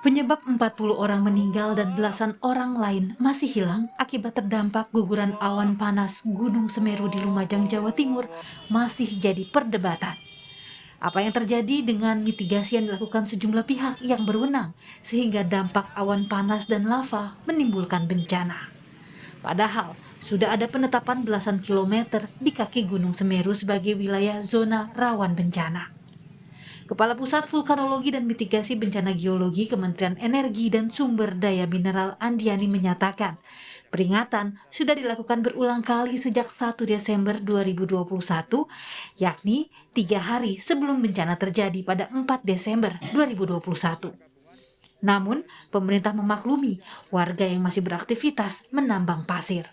Penyebab 40 orang meninggal dan belasan orang lain masih hilang akibat terdampak guguran awan panas Gunung Semeru di Lumajang, Jawa Timur masih jadi perdebatan. Apa yang terjadi dengan mitigasi yang dilakukan sejumlah pihak yang berwenang sehingga dampak awan panas dan lava menimbulkan bencana? Padahal sudah ada penetapan belasan kilometer di kaki Gunung Semeru sebagai wilayah zona rawan bencana. Kepala Pusat Vulkanologi dan Mitigasi Bencana Geologi Kementerian Energi dan Sumber Daya Mineral Andiani menyatakan, peringatan sudah dilakukan berulang kali sejak 1 Desember 2021, yakni 3 hari sebelum bencana terjadi pada 4 Desember 2021. Namun, pemerintah memaklumi warga yang masih beraktivitas menambang pasir.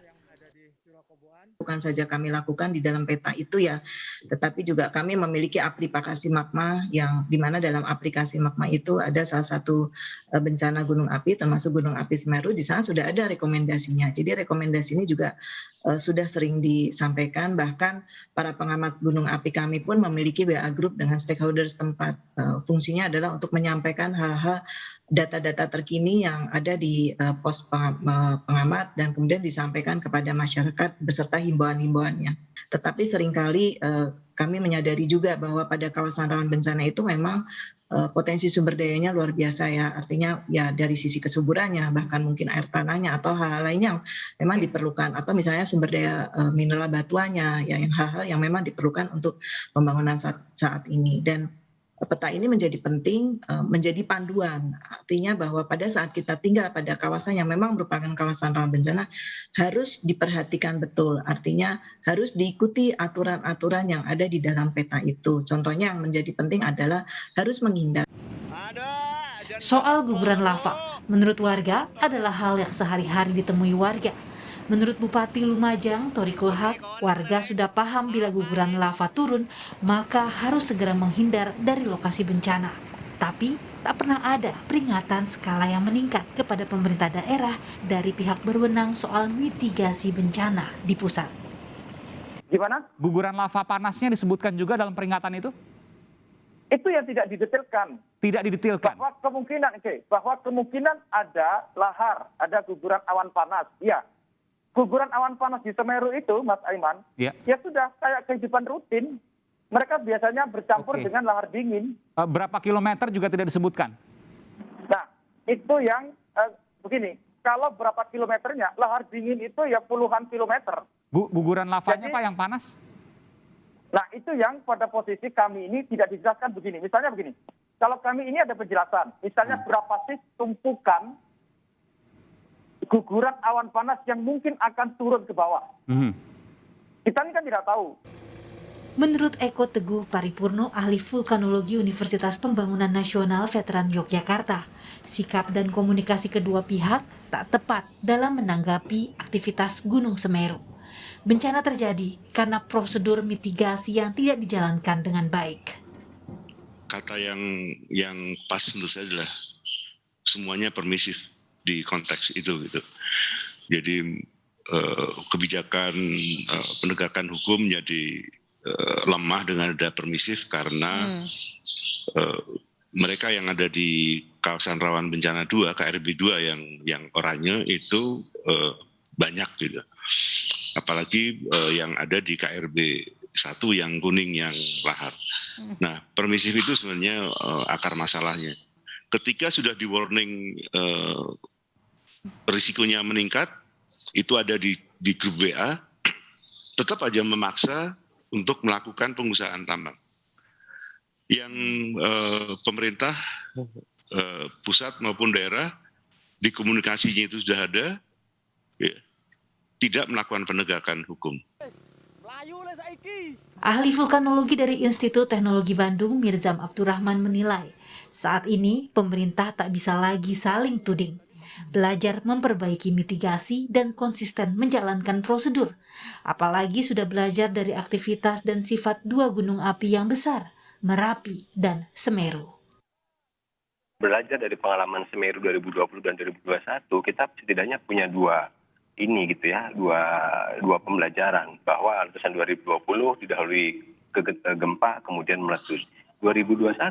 Bukan saja kami lakukan di dalam peta itu ya, tetapi juga kami memiliki aplikasi magma yang di mana dalam aplikasi magma itu ada salah satu bencana gunung api termasuk gunung api Semeru. Di sana sudah ada rekomendasinya. Jadi rekomendasi ini juga sudah sering disampaikan, bahkan para pengamat gunung api kami pun memiliki WA group dengan stakeholder setempat. Fungsinya adalah untuk menyampaikan hal-hal data-data terkini yang ada di pos pengamat dan kemudian disampaikan kepada masyarakat beserta himbauan-himbauannya. Tetapi seringkali kami menyadari juga bahwa pada kawasan rawan bencana itu memang potensi sumber dayanya luar biasa ya. Artinya ya dari sisi kesuburannya, bahkan mungkin air tanahnya atau hal-hal lainnya memang diperlukan. Atau misalnya sumber daya mineral batuannya, ya, yang hal-hal yang memang diperlukan untuk pembangunan saat ini. Dan peta ini menjadi penting, menjadi panduan. Artinya bahwa pada saat kita tinggal pada kawasan yang memang merupakan kawasan rawan bencana, harus diperhatikan betul. Artinya harus diikuti aturan-aturan yang ada di dalam peta itu. Contohnya yang menjadi penting adalah harus menghindar. Soal guguran lava, menurut warga adalah hal yang sehari-hari ditemui warga. Menurut Bupati Lumajang, Tori Kulhak, warga sudah paham bila guguran lava turun, maka harus segera menghindar dari lokasi bencana. Tapi, tak pernah ada peringatan skala yang meningkat kepada pemerintah daerah dari pihak berwenang soal mitigasi bencana di pusat. Gimana? Guguran lava panasnya disebutkan juga dalam peringatan itu? Itu yang tidak didetailkan. Tidak didetailkan? Bahwa kemungkinan ada lahar, ada guguran awan panas. Ya, guguran awan panas di Semeru itu, Mas Aiman, ya sudah kayak kehidupan rutin. Mereka biasanya bercampur dengan lahar dingin. Berapa kilometer juga tidak disebutkan? Nah, itu yang begini, kalau berapa kilometernya, lahar dingin itu ya puluhan kilometer. Guguran lavanya Pak yang panas? Nah, itu yang pada posisi kami ini tidak dijelaskan begini. Misalnya begini, kalau kami ini ada penjelasan, misalnya berapa sih tumpukan guguran awan panas yang mungkin akan turun ke bawah. Kita ini kan tidak tahu. Menurut Eko Teguh Paripurno, ahli vulkanologi Universitas Pembangunan Nasional Veteran Yogyakarta, sikap dan komunikasi kedua pihak tak tepat dalam menanggapi aktivitas Gunung Semeru. Bencana terjadi karena prosedur mitigasi yang tidak dijalankan dengan baik. Kata yang pas menurut saya adalah semuanya permisif di konteks itu gitu. Jadi kebijakan penegakan hukum jadi lemah dengan ada permisif karena mereka yang ada di kawasan rawan bencana 2 KRB 2 yang oranye itu banyak gitu. Apalagi yang ada di KRB 1 yang kuning yang lahar. Nah, permisif itu sebenarnya akar masalahnya. Ketika sudah di warning risikonya meningkat, itu ada di grup WA, tetap aja memaksa untuk melakukan pengusahaan tambang. Yang pemerintah pusat maupun daerah di komunikasinya itu sudah ada, ya, tidak melakukan penegakan hukum. Ahli vulkanologi dari Institut Teknologi Bandung, Mirzam Abdurrahman menilai, saat ini pemerintah tak bisa lagi saling tuding. Belajar memperbaiki mitigasi dan konsisten menjalankan prosedur. Apalagi sudah belajar dari aktivitas dan sifat dua gunung api yang besar, Merapi dan Semeru. Belajar dari pengalaman Semeru 2020 dan 2021, kita setidaknya punya dua pembelajaran, bahwa letusan 2020 didahului gempa kemudian meletus. 2021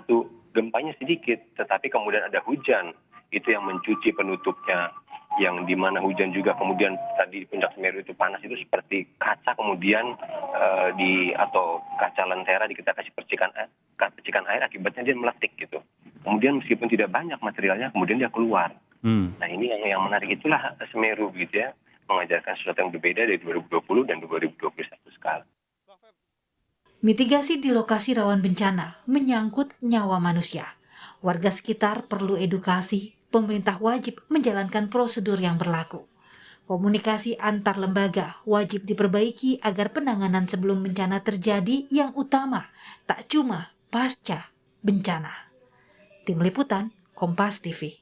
gempanya sedikit, tetapi kemudian ada hujan itu yang mencuci penutupnya, yang di mana hujan juga kemudian tadi di puncak Semeru itu panas itu seperti kaca kemudian atau kaca lentera kita kasih percikan air akibatnya dia meletik gitu. Kemudian meskipun tidak banyak materialnya kemudian dia keluar. Nah ini yang menarik, itulah Semeru gitu ya, mengajarkan sesuatu yang berbeda dari 2020 dan 2021 sekarang. Mitigasi di lokasi rawan bencana menyangkut nyawa manusia. Warga sekitar perlu edukasi, pemerintah wajib menjalankan prosedur yang berlaku. Komunikasi antar lembaga wajib diperbaiki agar penanganan sebelum bencana terjadi yang utama, tak cuma pasca bencana. Tim Liputan, Kompas TV.